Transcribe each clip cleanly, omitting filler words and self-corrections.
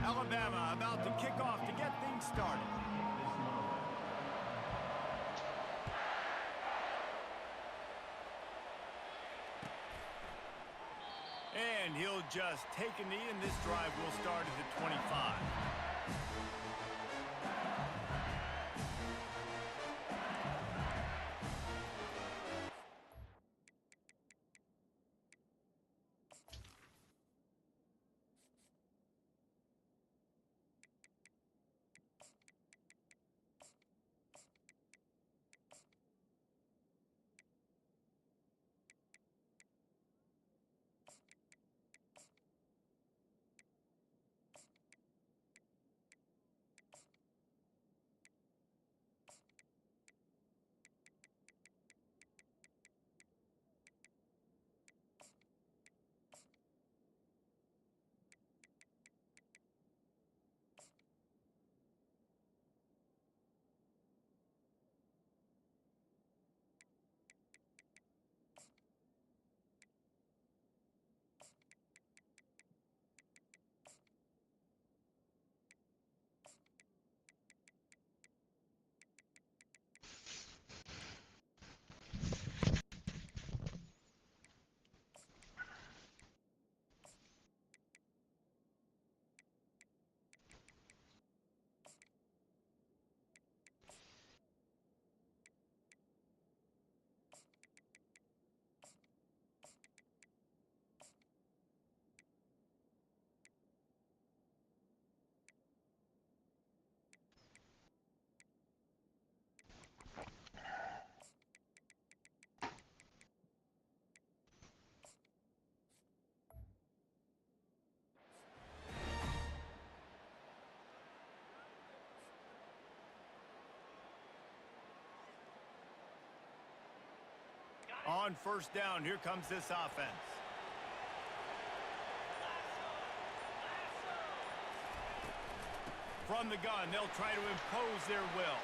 Alabama about to kick off to get things started. And he'll just take a knee, and this drive will start at the 25. On first down, here comes this offense. From the gun, they'll try to impose their will.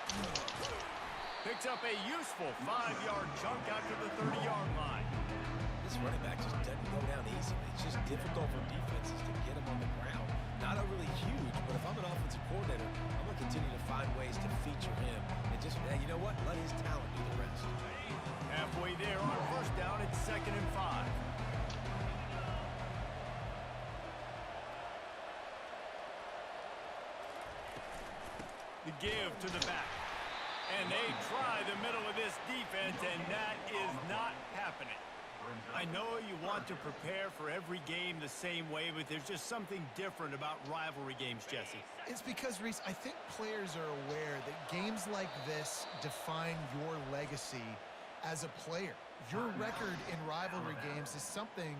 Picks up a useful 5-yard chunk out to the 30-yard line. This running back just doesn't go down easily. It's just difficult for defenses to get him on the ground. Not overly huge, but if I'm an offensive coordinator, I'm going to continue to find ways to feature him. And just, you know what? Let his talent do the rest. Halfway there on first down, it's 2nd and 5. The give to the back. And they try the middle of this defense, and that is not happening. I know you want to prepare for every game the same way, but there's just something different about rivalry games, Jesse. It's because, Reese, I think players are aware that games like this define your legacy as a player. Your record in rivalry games is something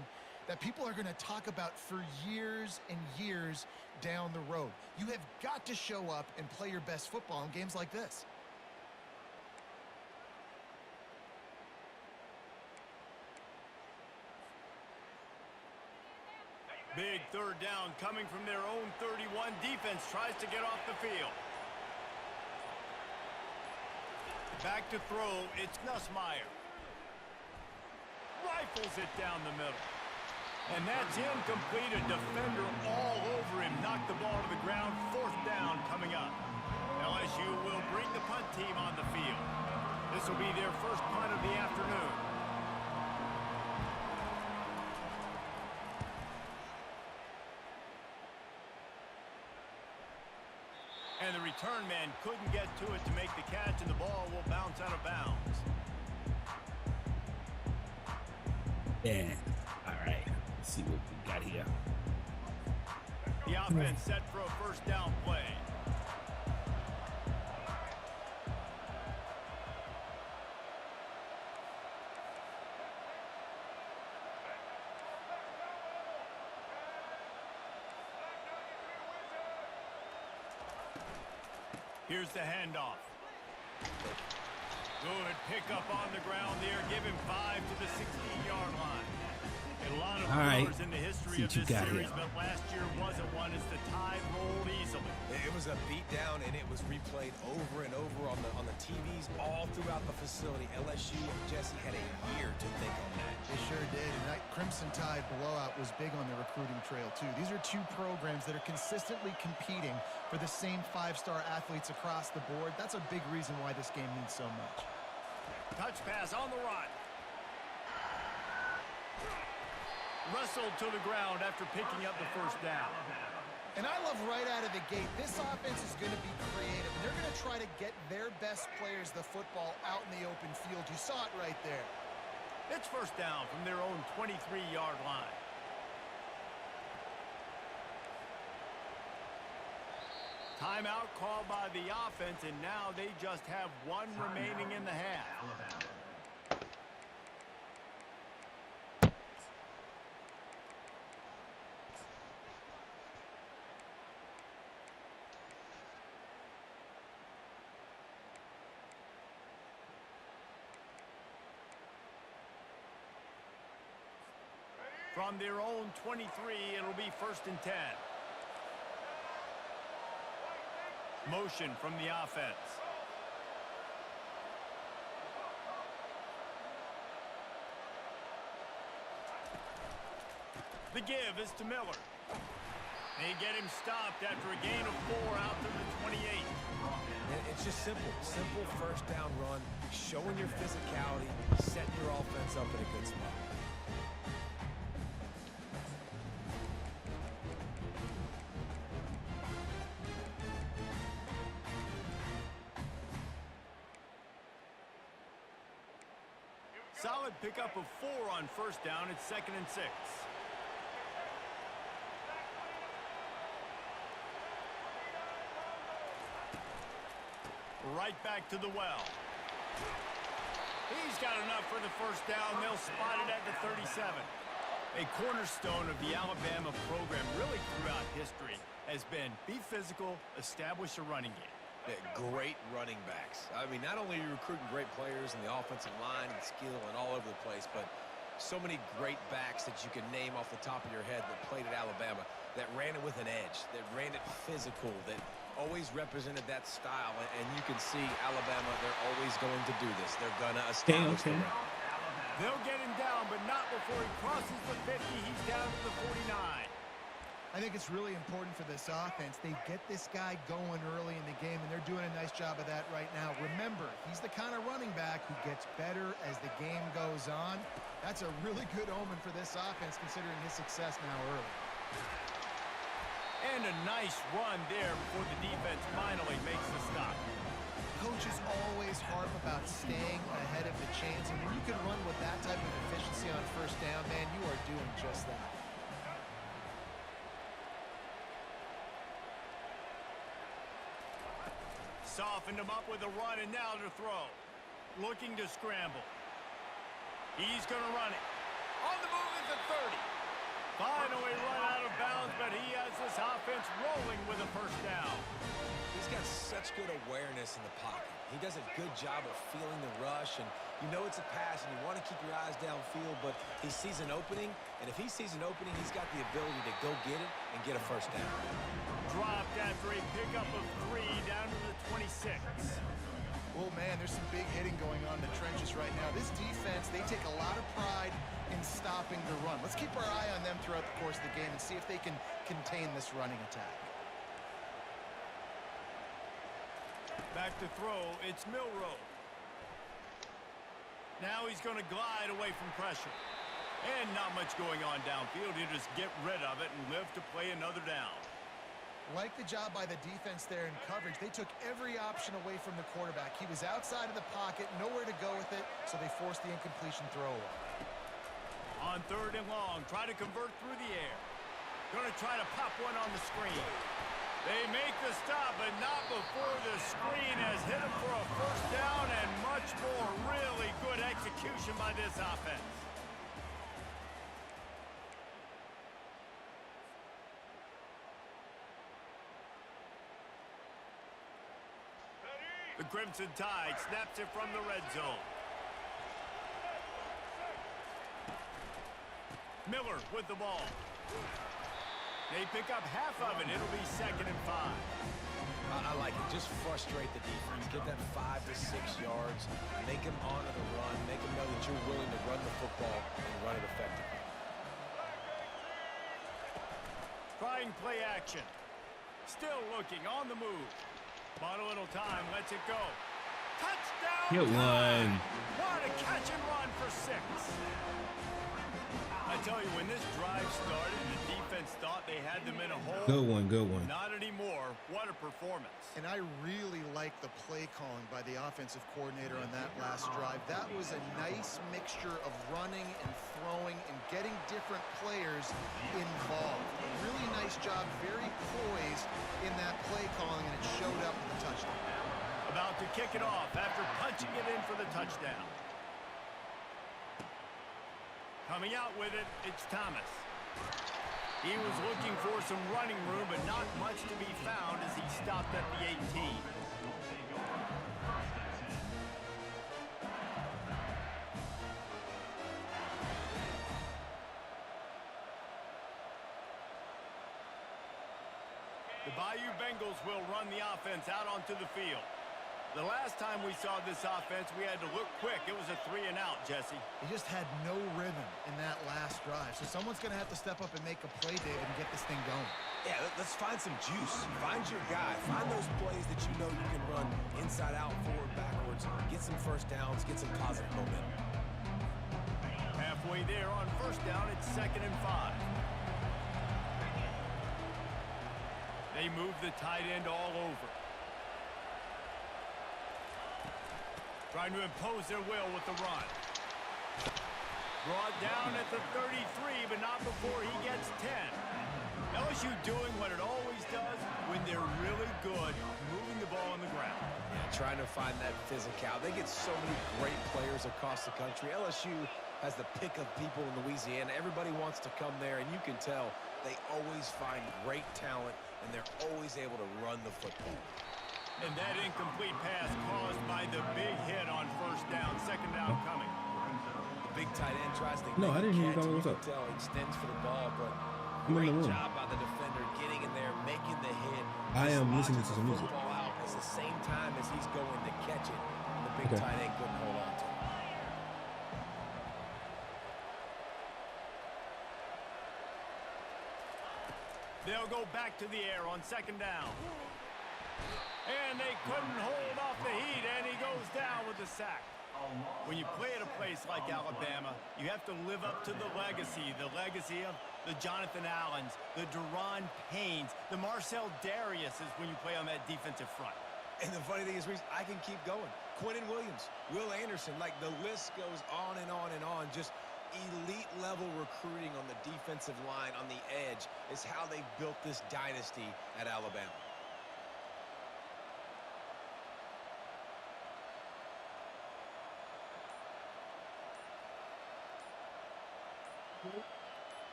that people are going to talk about for years and years down the road. You have got to show up and play your best football in games like this. Big third down coming from their own 31. Defense tries to get off the field. Back to throw, it's Nussmeier. Rifles it down the middle. And that's incomplete. A defender all over him. Knocked the ball to the ground. 4th down coming up. LSU will bring the punt team on the field. This will be their first punt of the afternoon. And the return man couldn't get to it to make the catch, and the ball will bounce out of bounds. Yeah. All right. Let's see what we got here. The offense set for a first down play. Here's the handoff. Good pickup on the ground there. Give him 5 to the 16-yard line. A lot of thrillers in the history of this series, but last year wasn't one as the tide rolled easily. It was was a beatdown, and it was replayed over and over on the TVs all throughout the facility. LSU, Jesse, had a year to think on that. They sure did, and that Crimson Tide blowout was big on the recruiting trail, too. These are two programs that are consistently competing for the same five-star athletes across the board. That's a big reason why this game means so much. Touch pass on the run. Wrestled to the ground after picking up the first down. And I love right out of the gate, this offense is going to be creative. They're going to try to get their best players the football out in the open field. You saw it right there. It's first down from their own 23-yard line. Timeout called by the offense, and now they just have one remaining in the half. From their own 23, it'll be 1st and 10. Motion from the offense. The give is to Miller. They get him stopped after a gain of 4 out to the 28. And it's just simple first down run, showing your physicality, setting your offense up in a good spot. Solid pickup of 4 on first down. It's 2nd and 6. Right back to the well. He's got enough for the first down. They'll spot it at the 37. A cornerstone of the Alabama program really throughout history has been be physical, establish a running game. Great running backs. I mean, not only are you recruiting great players in the offensive line and skill and all over the place, but so many great backs that you can name off the top of your head that played at Alabama, that ran it with an edge, that ran it physical, that always represented that style. And you can see Alabama, they're always going to do this. They're going to establish the run. They'll get him down, but not before he crosses the 50. He's down to the 49. I think it's really important for this offense. They get this guy going early in the game, and they're doing a nice job of that right now. Remember, he's the kind of running back who gets better as the game goes on. That's a really good omen for this offense, considering his success now early. And a nice run there before the defense finally makes the stop. Coaches always harp about staying ahead of the chains, and when you can run with that type of efficiency on first down, man, you are doing just that. Softened him up with a run, and now to throw. Looking to scramble. He's going to run it. On the move is the 30. Finally run out of bounds, but he has this offense rolling with a first down. He's got such good awareness in the pocket. He does a good job of feeling the rush, and you know it's a pass, and you want to keep your eyes downfield, but he sees an opening, and if he sees an opening, he's got the ability to go get it and get a first down. Dropped after a pickup of 3 down to the 26. Oh, man, there's some big hitting going on in the trenches right now. This defense, they take a lot of pride in stopping the run. Let's keep our eye on them throughout the course of the game and see if they can contain this running attack. Back to throw, it's Milroe. Now he's going to glide away from pressure. And not much going on downfield. He'll just get rid of it and live to play another down. Like the job by the defense there in coverage. They took every option away from the quarterback. He was outside of the pocket, nowhere to go with it, so they forced the incompletion throw away. On 3rd and long, try to convert through the air. Going to try to pop one on the screen. They make the stop, but not before the screen has hit him for a first down, and much more really good execution by this offense. The Crimson Tide snaps it from the red zone. Miller with the ball. They pick up half of it. It'll be 2nd and 5. I like it. Just frustrate the defense. Get that 5 to 6 yards. Make them honor the run. Make them know that you're willing to run the football and run it effectively. Trying play action. Still looking on the move. Bought a little time. Lets it go. Touchdown! Get one. What a catch and run for 6. I tell you, when this drive started, the defense thought they had them in a hole. Good one, good one. Not anymore. What a performance. And I really like the play calling by the offensive coordinator on that last drive. That was a nice mixture of running and throwing and getting different players involved. Really nice job, very poised in that play calling, and it showed up with the touchdown. About to kick it off after punching it in for the touchdown. Coming out with it, it's Thomas. He was looking for some running room, but not much to be found as he stopped at the 18. The Bayou Bengals will run the offense out onto the field. The last time we saw this offense, we had to look quick. It was a 3-and-out, Jesse. He just had no rhythm in that last drive. So someone's going to have to step up and make a play, David, and get this thing going. Yeah, let's find some juice. Find your guy. Find those plays that you know you can run inside out, forward, backwards. Get some first downs. Get some positive momentum. Halfway there on first down, it's 2nd and 5. They move the tight end all over. Trying to impose their will with the run. Brought down at the 33, but not before he gets 10. LSU doing what it always does when they're really good, moving the ball on the ground. Yeah, trying to find that physicality. They get so many great players across the country. LSU has the pick of people in Louisiana. Everybody wants to come there, and you can tell they always find great talent, and they're always able to run the football. And that incomplete pass caused by the big hit on first down. 2nd down coming. The big tight end tries to No, I didn't hear you catch, call it. and What's you up? can tell he extends for the ball, but I'm in great the room. job by the defender getting in there, making the hit. I am listening to Launches some the music. football out at the same time as he's going to catch it. The big Okay. tight end couldn't hold on to it. They'll go back to the air on 2nd down. And they couldn't hold off the heat, and he goes down with a sack. When you play at a place like Alabama, you have to live up to the legacy of the Jonathan Allens, the Deron Paynes, the Marcel Dariuses when you play on that defensive front. And the funny thing is, Reese, I can keep going. Quentin Williams, Will Anderson, like the list goes on and on and on. Just elite level recruiting on the defensive line, on the edge, is how they built this dynasty at Alabama.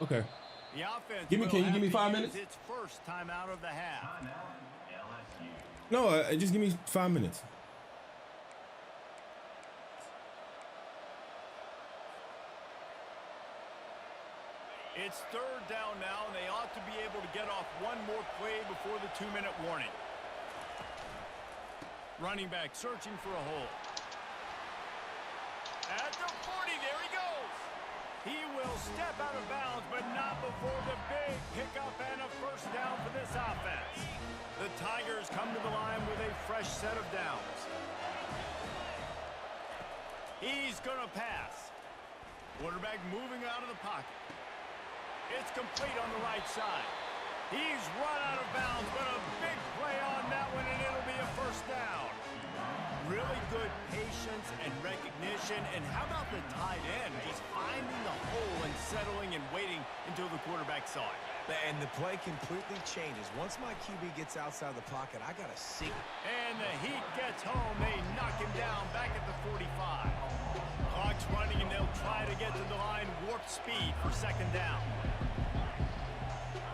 Okay. The offense Can you will give me have 5 to minutes? use its first time out of the half. No, just give me 5 minutes. It's 3rd down now, and they ought to be able to get off one more play before the 2-minute warning. Running back searching for a hole. At the 40, there he goes. He will step out of bounds, but not before the big pickup and a first down for this offense. The Tigers come to the line with a fresh set of downs. He's going to pass. Quarterback moving out of the pocket. It's complete on the right side. He's run out of bounds, but a big play on that one, and it'll be a first down. Really good patience and recognition. And how about the tight end just finding the hole and settling and waiting until the quarterback saw it. And the play completely changes. Once my QB gets outside the pocket, I got to see. And the Heat gets home. They knock him down back at the 45. Clock's running, and they'll try to get to the line warp speed for 2nd down.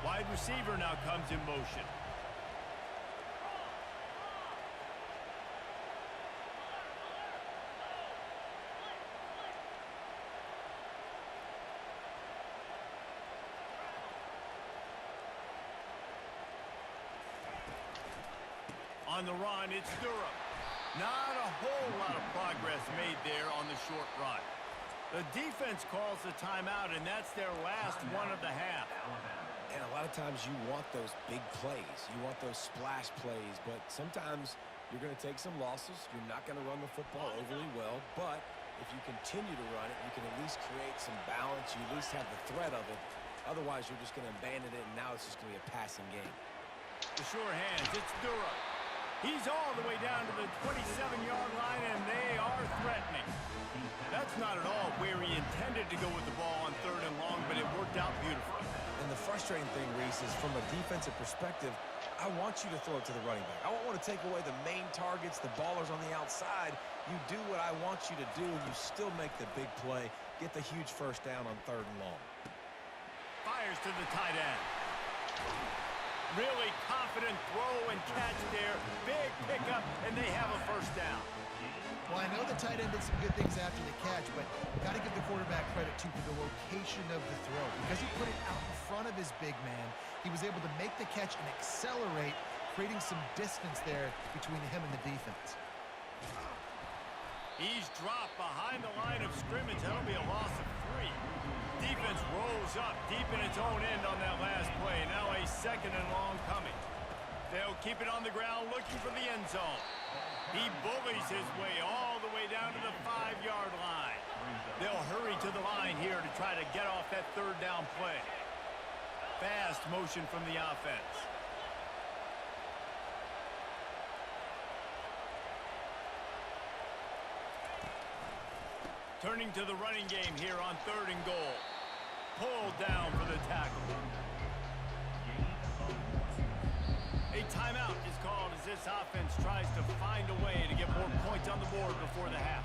Wide receiver now comes in motion. On the run, it's Durham. Not a whole lot of progress made there on the short run. The defense calls the timeout, and that's their last one of the half. And a lot of times you want those big plays. You want those splash plays, but sometimes you're going to take some losses. You're not going to run the football overly well, but if you continue to run it, you can at least create some balance. You at least have the threat of it. Otherwise, you're just going to abandon it, and now it's just going to be a passing game. The sure hands, it's Durham. He's all the way down to the 27-yard line, and they are threatening. That's not at all where he intended to go with the ball on 3rd and long, but it worked out beautifully. And the frustrating thing, Reese, is from a defensive perspective, I want you to throw it to the running back. I don't want to take away the main targets, the ballers on the outside. You do what I want you to do, and you still make the big play, get the huge first down on 3rd and long. Fires to the tight end. Really confident throw and catch there. Big pickup, and they have a first down. Well, I know the tight end did some good things after the catch, but got to give the quarterback credit, too, for the location of the throw. Because he put it out in front of his big man, he was able to make the catch and accelerate, creating some distance there between him and the defense. He's dropped behind the line of scrimmage. That'll be a loss of 3. Defense rolls up deep in its own end on that last play. Now a 2nd and long coming. They'll keep it on the ground looking for the end zone. He bullies his way all the way down to the 5-yard line. They'll hurry to the line here to try to get off that 3rd down play. Fast motion from the offense. Turning to the running game here on 3rd and goal. Pulled down for the tackle. A timeout is called as this offense tries to find a way to get more points on the board before the half.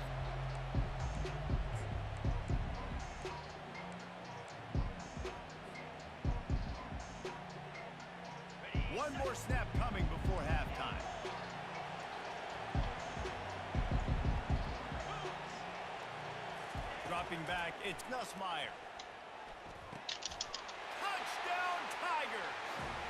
One more snap coming before halftime. Dropping back, it's Nussmeier. Touchdown, Tigers!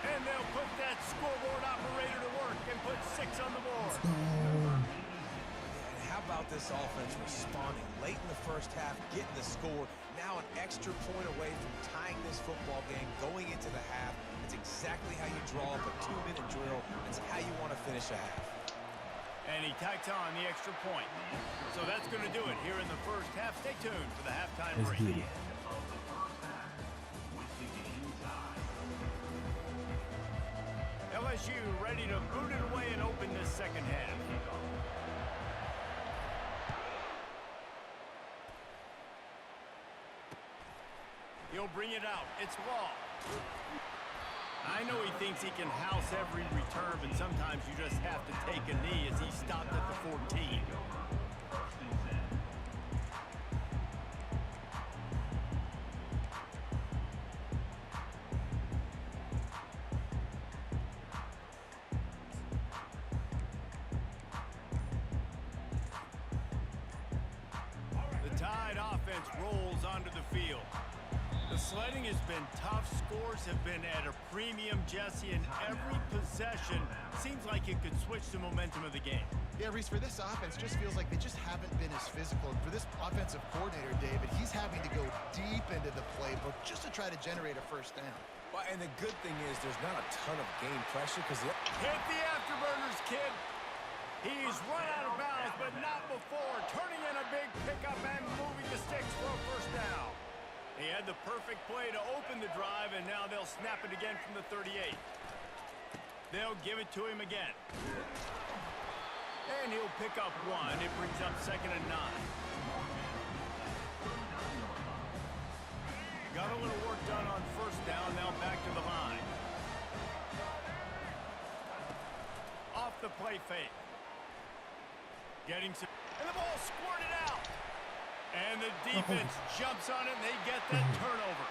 And they'll put that scoreboard operator to work and put 6 on the board. And how about this offense responding late in the first half, getting the score, now an extra point away from tying this football game, going into the half. It's exactly how you draw up a 2-minute drill. It's how you want to finish a half. And he tacks on the extra point. So that's going to do it here in the first half. Stay tuned for the halftime break. LSU ready to boot it away and open this second half. He'll bring it out. It's Law. I know he thinks he can house every return, but sometimes you just have to take a knee as he stopped at the 14. The Tide offense rolls onto the field. The sledding has been tough. Scores have been at a premium, Jesse, and every possession seems like it could switch the momentum of the game. Yeah, Reese, for this offense, just feels like they just haven't been as physical. And for this offensive coordinator, David, he's having to go deep into the playbook just to try to generate a first down. Well, and the good thing is there's not a ton of game pressure because Hit the afterburners, kid. He's run out of bounds, but not before. Turning in a big pickup and moving the sticks for a first down. He had the perfect play to open the drive, and now they'll snap it again from the 38. They'll give it to him again. And he'll pick up 1. It brings up 2nd and 9. Got a little work done on first down, now back to the line. Off the play fake. Getting some, and the ball squirted out. And the defense jumps on it, and they get that turnover.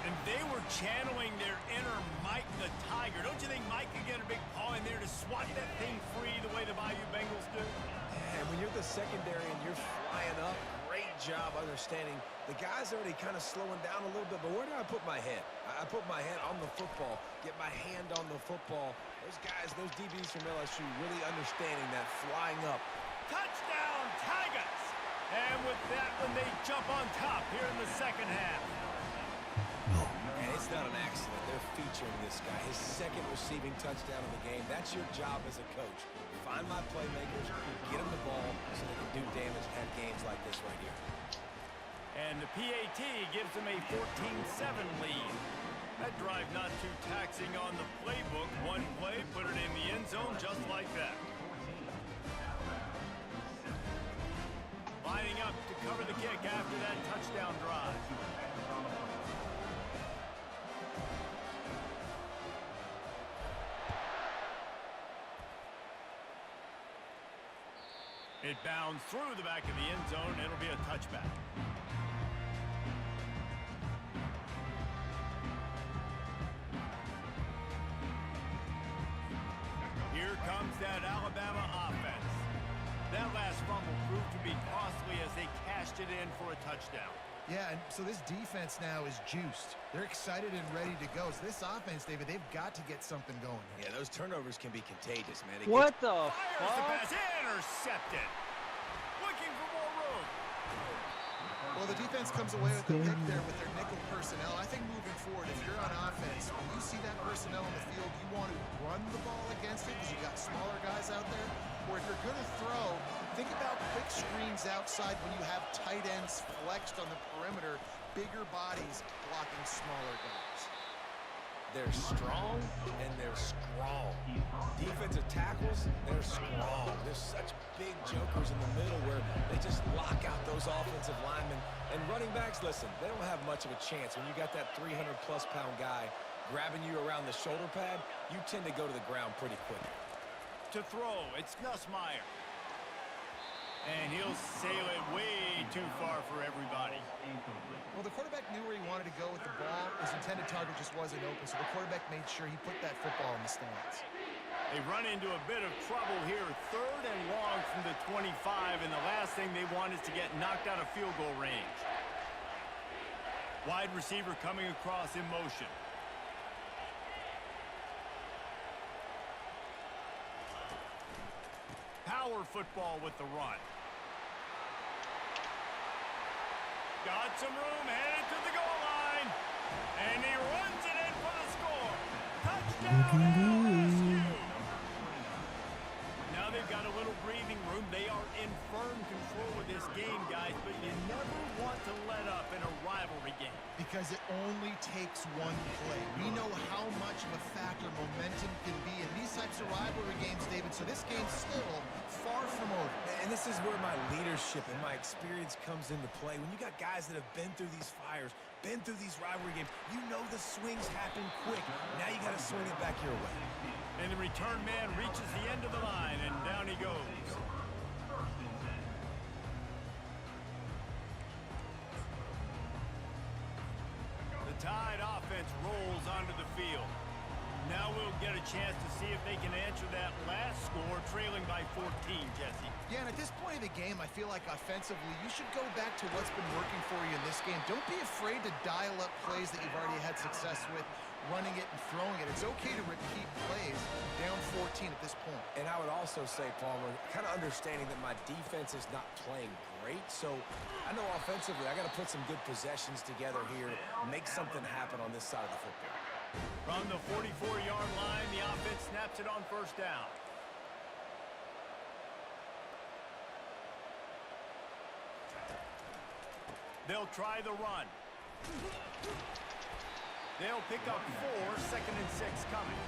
And they were channeling their inner Mike the Tiger. Don't you think Mike could get a big paw in there to swat that thing free the way the Bayou Bengals do? And when you're the secondary and you're flying up, great great job understanding the guy's already kind of slowing down a little bit, but where do I put my head? I put my head on the football, get my hand on the football. Those guys, those DBs from LSU really understanding that flying up. Touchdown, Tigers! And with that one, they jump on top here in the second half. And it's not an accident. They're featuring this guy. His second receiving touchdown of the game. That's your job as a coach. Find my playmakers, get them the ball so they can do damage and have games like this right here. And the PAT gives them a 14-7 lead. That drive not too taxing on the playbook. One play, put it in the end zone just like that. Lining up to cover the kick after that touchdown drive. It bounds through the back of the end zone. It'll be a touchback. Here comes that Alabama offense. That last fumble proved to be costly as they cashed it in for a touchdown. Yeah, and so this defense now is juiced. They're excited and ready to go. So this offense, David, they've got to get something going here. Yeah, those turnovers can be contagious, man. What the Fires the fuck? pass, intercepted. Looking for more room. Well, the defense comes away with the pick there with their nickel personnel. I think moving forward, if you're on offense, when you see that personnel in the field, you want to run the ball against it because you got smaller guys out there. Or if you're going to throw, think about quick screens outside when you have tight ends flexed on the perimeter, bigger bodies blocking smaller guys. They're strong and they're strong. Defensive tackles, they're strong. There's such big jokers in the middle where they just lock out those offensive linemen. And running backs, listen, they don't have much of a chance. When you got that 300-plus pound guy grabbing you around the shoulder pad, you tend to go to the ground pretty quickly. To throw, it's Nussmeier. And he'll sail it way too far for everybody. Well, the quarterback knew where he wanted to go with the ball. His intended target just wasn't open, so the quarterback made sure he put that football in the stands. They run into a bit of trouble here. 3rd and long from the 25, and the last thing they want is to get knocked out of field goal range. Wide receiver coming across in motion. Power football with the run. Got some room, headed to the goal line. And he runs it in for the score. Touchdown LSU. Now they've got a little breathing room. They are in firm control of this game, guys, but you never want to let up in a rivalry game. Because it only takes one play. We know how much of a factor momentum can be in these types of rivalry games, David, so this game's still far from over. And this is where my leadership and my experience comes into play. When you got guys that have been through these fires, been through these rivalry games, you know the swings happen quick. Now you got to swing it back your way. And the return man reaches the end of the line, and down he goes. The Tide offense rolls onto the field. Now we'll get a chance to see if they can answer that last score, trailing by 14, Jesse. Yeah, and at this point of the game, I feel like offensively, you should go back to what's been working for you in this game. Don't be afraid to dial up plays that you've already had success with, running it and throwing it. It's okay to repeat plays down 14 at this point. And I would also say, Palmer, kind of understanding that my defense is not playing great, so I know offensively I got to put some good possessions together here, make something happen on this side of the football. From the 44-yard line, the offense snaps it on 1st down. They'll try the run. They'll pick up 4, 2nd and 6 coming.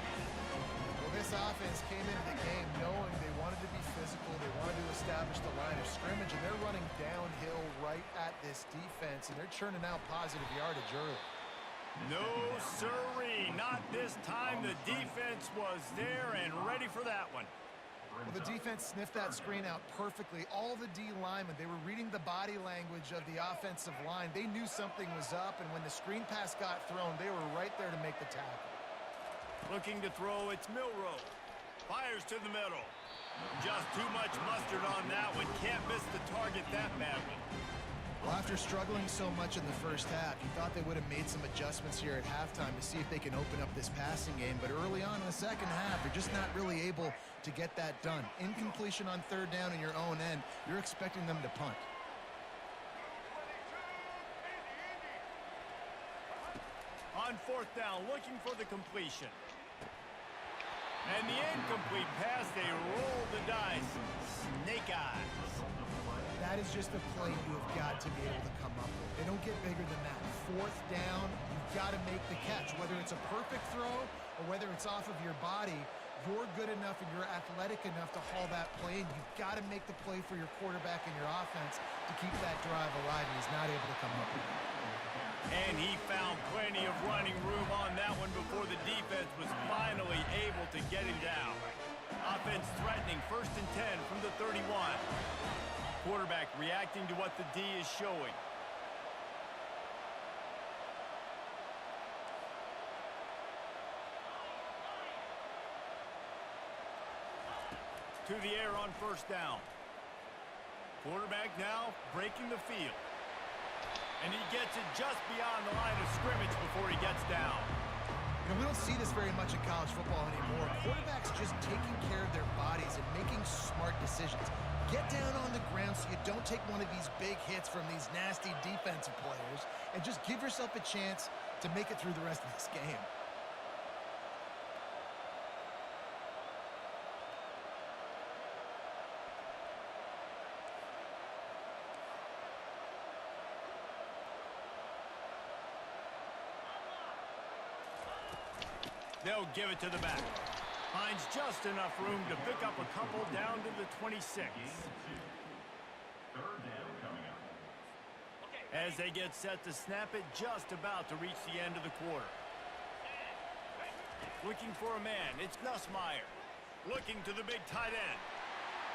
Well, this offense came into the game knowing they wanted to be physical, they wanted to establish the line of scrimmage, and they're running downhill right at this defense, and they're churning out positive yardage early. No, sirree, not this time. The defense was there and ready for that one. Well, the defense sniffed that screen out perfectly. All the D linemen, they were reading the body language of the offensive line. They knew something was up, and when the screen pass got thrown, they were right there to make the tackle. Looking to throw, it's Milroe. Fires to the middle. Just too much mustard on that one. Can't miss the target that badly. Well, after struggling so much in the first half, you thought they would have made some adjustments here at halftime to see if they can open up this passing game. But early on in the second half, they're just not really able to get that done. Incompletion on third down in your own end, you're expecting them to punt. On fourth down, looking for the completion. And the incomplete pass, they roll the dice. Snake eyes. That is just a play you have got to be able to come up with. They don't get bigger than that. Fourth down, you've got to make the catch. Whether it's a perfect throw or whether it's off of your body, you're good enough and you're athletic enough to haul that play, and you've got to make the play for your quarterback and your offense to keep that drive alive, and he's not able to come up with it. And he found plenty of running room on that one before the defense was finally able to get him down. Offense threatening, 1st and 10 from the 31. Quarterback reacting to what the D is showing. To the air on 1st down. Quarterback now breaking the field. And he gets it just beyond the line of scrimmage before he gets down. You know, we don't see this very much in college football anymore. Quarterbacks just taking care of their bodies and making smart decisions. Get down on the ground so you don't take one of these big hits from these nasty defensive players, and just give yourself a chance to make it through the rest of this game. They'll give it to the back. Finds just enough room to pick up a couple down to the 26. As they get set to snap it, just about to reach the end of the quarter. Looking for a man, it's Nussmeier. Looking to the big tight end.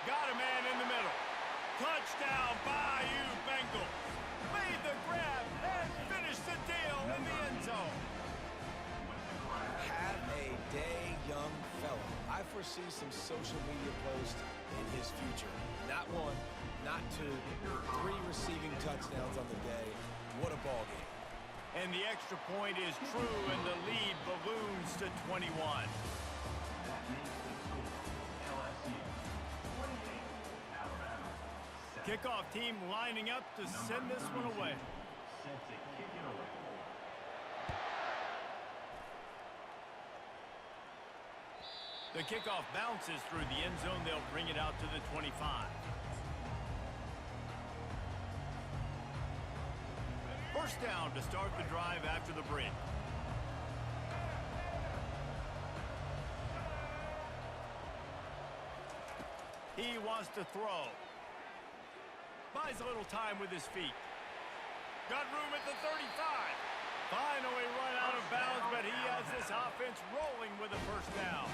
Got a man in the middle. Touchdown, Bayou Bengals. Made the grab and finished the deal in the end zone. Have a day, young fella. I foresee some social media posts in his future. Not one, not two, 3 receiving touchdowns on the day. What a ball game. And the extra point is true, and the lead balloons to 21. Kickoff team lining up to send this one away. The kickoff bounces through the end zone. They'll bring it out to the 25. First down to start the drive after the break. He wants to throw. Buys a little time with his feet. Got room at the 35. Finally run out of bounds, but he has this offense rolling with a first down.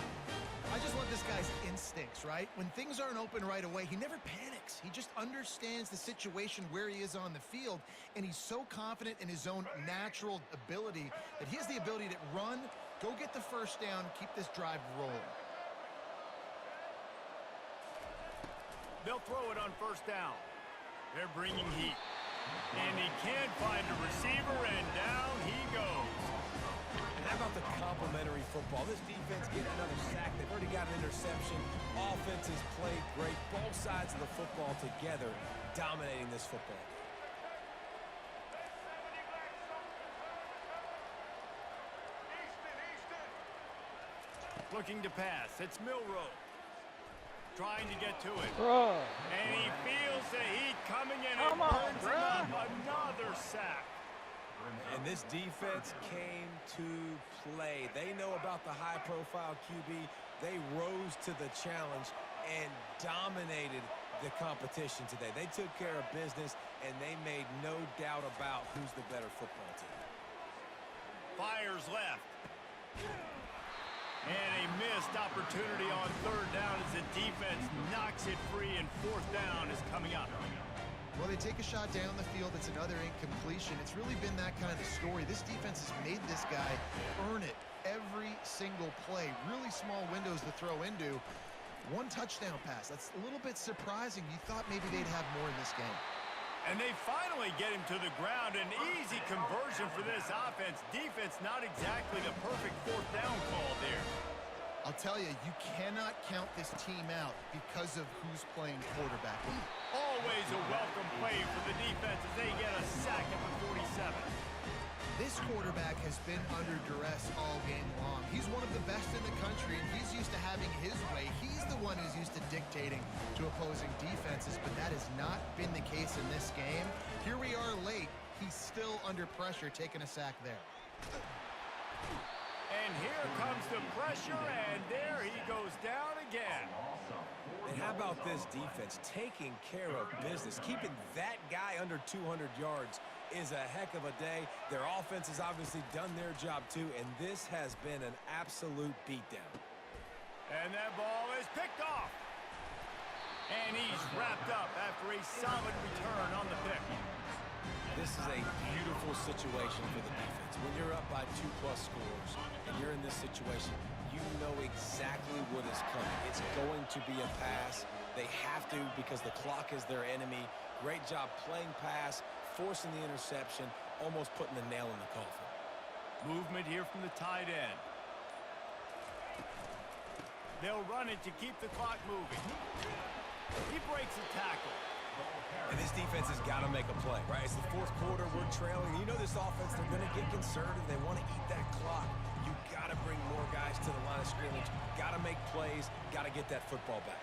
I just love this guy's instincts, right? When things aren't open right away, he never panics. He just understands the situation where he is on the field, and he's so confident in his own natural ability that he has the ability to run, go get the first down, keep this drive rolling. They'll throw it on first down. They're bringing heat. And he can't find a receiver, and down he goes. And how about the complementary football? This defense getting another sack. They've already got an interception. Offense has played great. Both sides of the football together dominating this football game. Looking to pass. It's Milroe. Trying to get to it. Bro. And he feels the heat coming in and burns him up. Another sack. And this defense came to play. They know about the high-profile QB. They rose to the challenge and dominated the competition today. They took care of business, and they made no doubt about who's the better football team. Fires left. And a missed opportunity on third down as the defense knocks it free, and fourth down is coming up. Well, they take a shot down the field. It's another incompletion. It's really been that kind of story. This defense has made this guy earn it every single play. Really small windows to throw into. One touchdown pass. That's a little bit surprising. You thought maybe they'd have more in this game. And they finally get him to the ground. An easy conversion for this offense. Defense, not exactly the perfect fourth down call there. I'll tell you, you cannot count this team out because of who's playing quarterback. Always a welcome play for the defense as they get a sack at the 47. This quarterback has been under duress all game long. He's one of the best in the country, and he's used to having his way. He's the one who's used to dictating to opposing defenses, but that has not been the case in this game. Here we are late. He's still under pressure, taking a sack there. And here comes the pressure, and there he goes down again. And how about this defense taking care of business? Keeping that guy under 200 yards is a heck of a day. Their offense has obviously done their job too, and this has been an absolute beatdown. And that ball is picked off. And he's wrapped up after a solid return on the pick. This is a beautiful situation for the defense. When you're up by 2+ scores and you're in this situation, you know exactly what is coming. It's going to be a pass. They have to because the clock is their enemy. Great job playing pass, forcing the interception, almost putting the nail in the coffin. Movement here from the tight end. They'll run it to keep the clock moving. He breaks a tackle. And this defense has got to make a play, right? It's the fourth quarter. We're trailing. You know this offense, they're going to get conservative. They want to eat that clock. You got to bring more guys to the line of scrimmage. Got to make plays. Got to get that football back.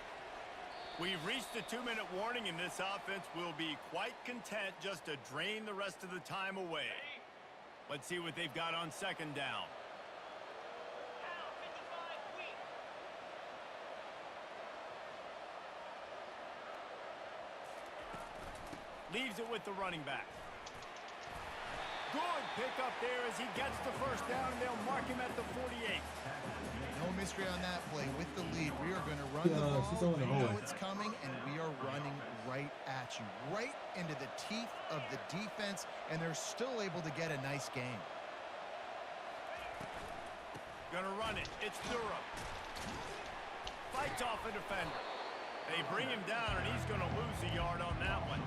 We've reached the 2-minute warning, and this offense will be quite content just to drain the rest of the time away. Let's see what they've got on second down. Leaves it with the running back. Good pickup there as he gets the first down, and they'll mark him at the 48. No mystery on that play. With the lead, we are going to run the ball. We know it's coming, and we are running right at you, right into the teeth of the defense, and they're still able to get a nice game. Gonna run it. It's Durham. Fights off a defender. They bring him down, and he's going to lose a yard on that one.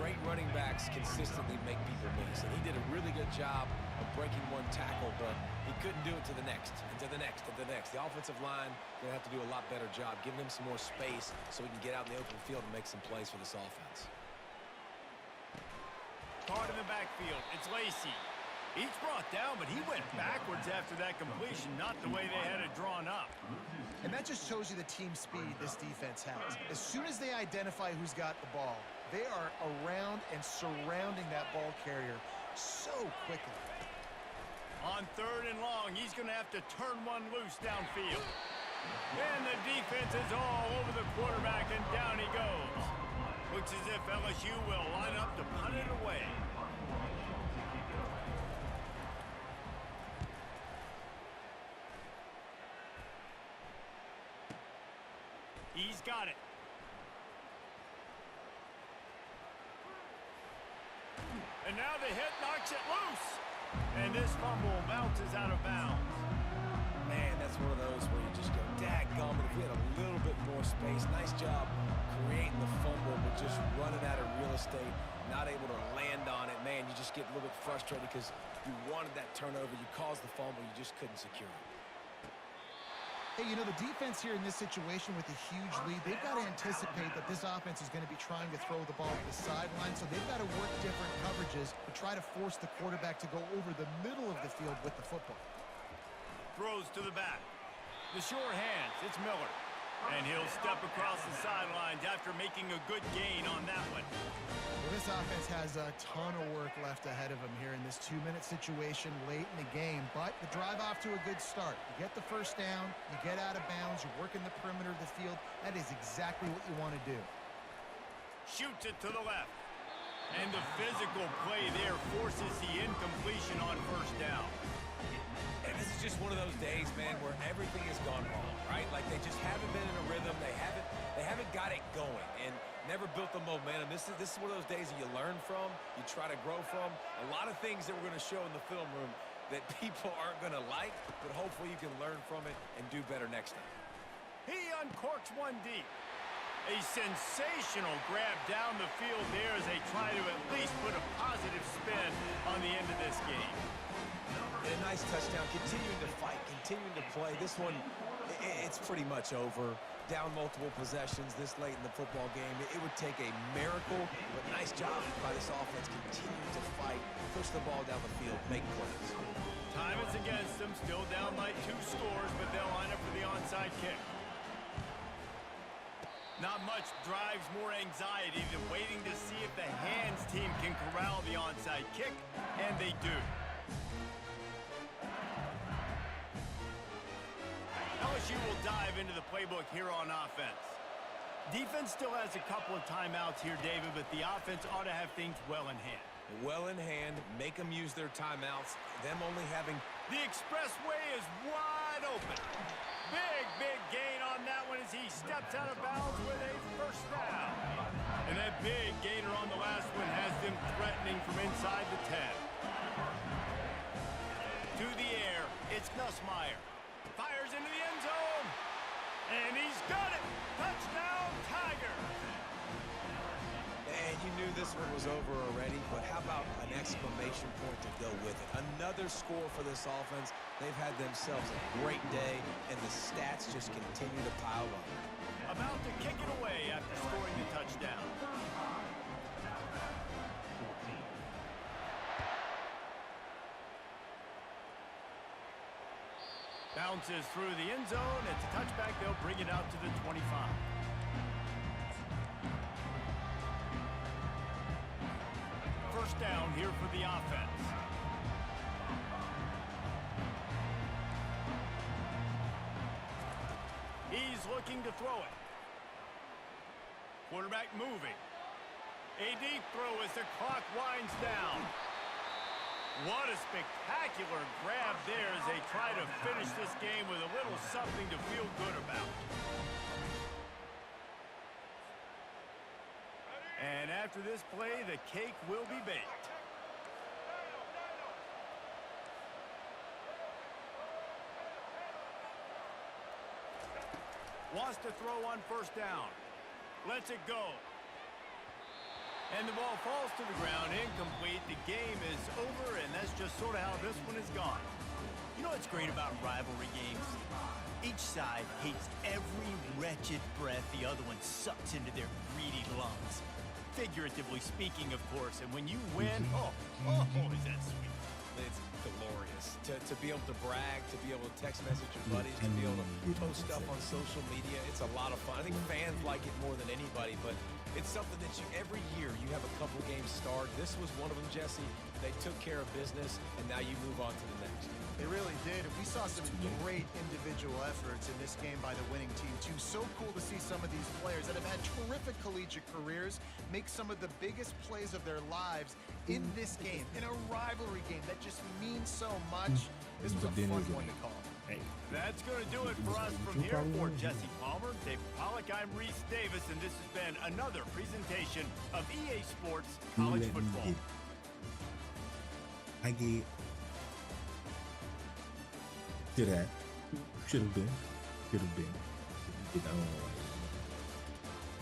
Great running backs consistently make people miss, and he did a really good job of breaking one tackle, but he couldn't do it to the next, and to the next, and to the next. The offensive line going to have to do a lot better job, giving him some more space so he can get out in the open field and make some plays for this offense. Caught in the backfield. It's Lacey. He's brought down, but he went backwards after that completion, not the way they had it drawn up. And that just shows you the team speed this defense has. As soon as they identify who's got the ball, they are around and surrounding that ball carrier so quickly. On third and long, he's going to have to turn one loose downfield. And the defense is all over the quarterback, and down he goes. Looks as if LSU will line up to punt it away. He's got it. And now the hit knocks it loose. And this fumble bounces out of bounds. Man, that's one of those where you just go, dadgummit, if we had a little bit more space. Nice job creating the fumble, but just running out of real estate, not able to land on it. Man, you just get a little bit frustrated because you wanted that turnover. You caused the fumble. You just couldn't secure it. Hey, you know, the defense here in this situation with a huge lead, they've got to anticipate that this offense is going to be trying to throw the ball to the sideline, so they've got to work different coverages to try to force the quarterback to go over the middle of the field with the football. Throws to the back. The sure hands. It's Miller. And he'll step across the sidelines after making a good gain on that one. Well, this offense has a ton of work left ahead of them here in this 2-minute situation late in the game, but the drive off to a good start. You get the first down, you get out of bounds, you're working the perimeter of the field. That is exactly what you want to do. Shoots it to the left. And the physical play there forces the incompletion on first down. And this is just one of those days, man, where everything has gone wrong, right? Like they just haven't been in a rhythm. They haven't got it going and never built the momentum. This is one of those days that you learn from, you try to grow from. A lot of things that we're going to show in the film room that people aren't going to like, but hopefully you can learn from it and do better next time. He uncorks one deep. A sensational grab down the field there as they try to at least put a positive spin on the end of this game. And a nice touchdown, continuing to fight, continuing to play. This one, it's pretty much over. Down multiple possessions this late in the football game. It would take a miracle, but nice job by this offense continuing to fight, push the ball down the field, make plays. Time is against them, still down by 2 scores, but they'll line up for the onside kick. Not much drives more anxiety than waiting to see if the hands team can corral the onside kick, and they do. LSU will dive into the playbook here on offense. Defense still has a couple of timeouts here, David, but the offense ought to have things well in hand. Well in hand, make them use their timeouts, them only having... The expressway is wide open. Big gain on that one as he steps out of bounds with a first down. And that big gainer on the last one has them threatening from inside the 10. To the air, it's Nussmeier. Fires into the end zone. And he's got it. Touchdown, Tigers. And you knew this one was over already, but how about an exclamation point to go with it? Another score for this offense. They've had themselves a great day, and the stats just continue to pile up. About to kick it away after scoring the touchdown. Bounces through the end zone. It's a touchback. They'll bring it out to the 25. First down here for the offense. He's looking to throw it. Quarterback moving. A deep throw as the clock winds down. What a spectacular grab there as they try to finish this game with a little something to feel good about. And after this play, the cake will be baked. Wants to throw on first down. Lets it go. And the ball falls to the ground, incomplete. The game is over, and that's just sort of how this one is gone. You know what's great about rivalry games? Each side hates every wretched breath the other one sucks into their greedy lungs. Figuratively speaking, of course, and when you win, oh, is that sweet. It's glorious. To be able to brag, to be able to text message your buddies, to be able to post stuff on social media, it's a lot of fun. I think fans like it more than anybody, but it's something that every year you have a couple games start. This was one of them, Jesse. They took care of business, and now you move on to the next. They really did. We saw some great individual efforts in this game by the winning team, too. So cool to see some of these players that have had terrific collegiate careers make some of the biggest plays of their lives in this game, in a rivalry game that just means so much. This was a fun one to call. Hey. That's going to do it for us from here. For Jesse Palmer, David Pollack, I'm Reese Davis, and this has been another presentation of EA Sports College Football. I get. Should have been. I don't know.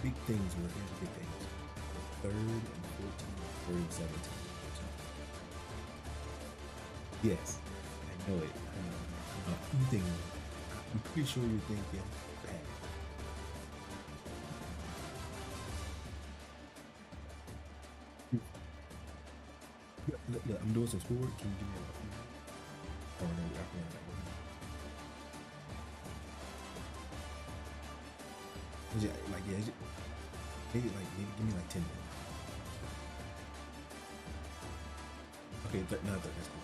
Big things were here. Big things. 3rd and 14, 3rd and 17. Yes, I know it. I'm pretty sure you're thinking bad. Look, I'm doing some schoolwork. Can you give me a few? Oh, no, I can't. Maybe give me like 10 minutes. Okay, but no, that's cool.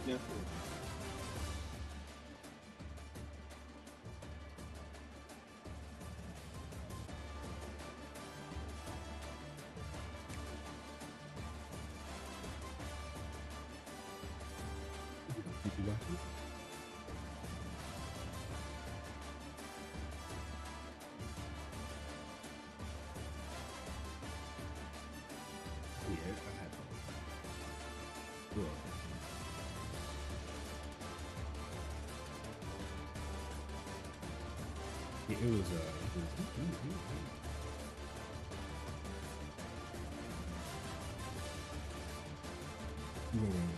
Yes, sir. Did you watch it? Yeah, I had one. Well, yeah, it was you know,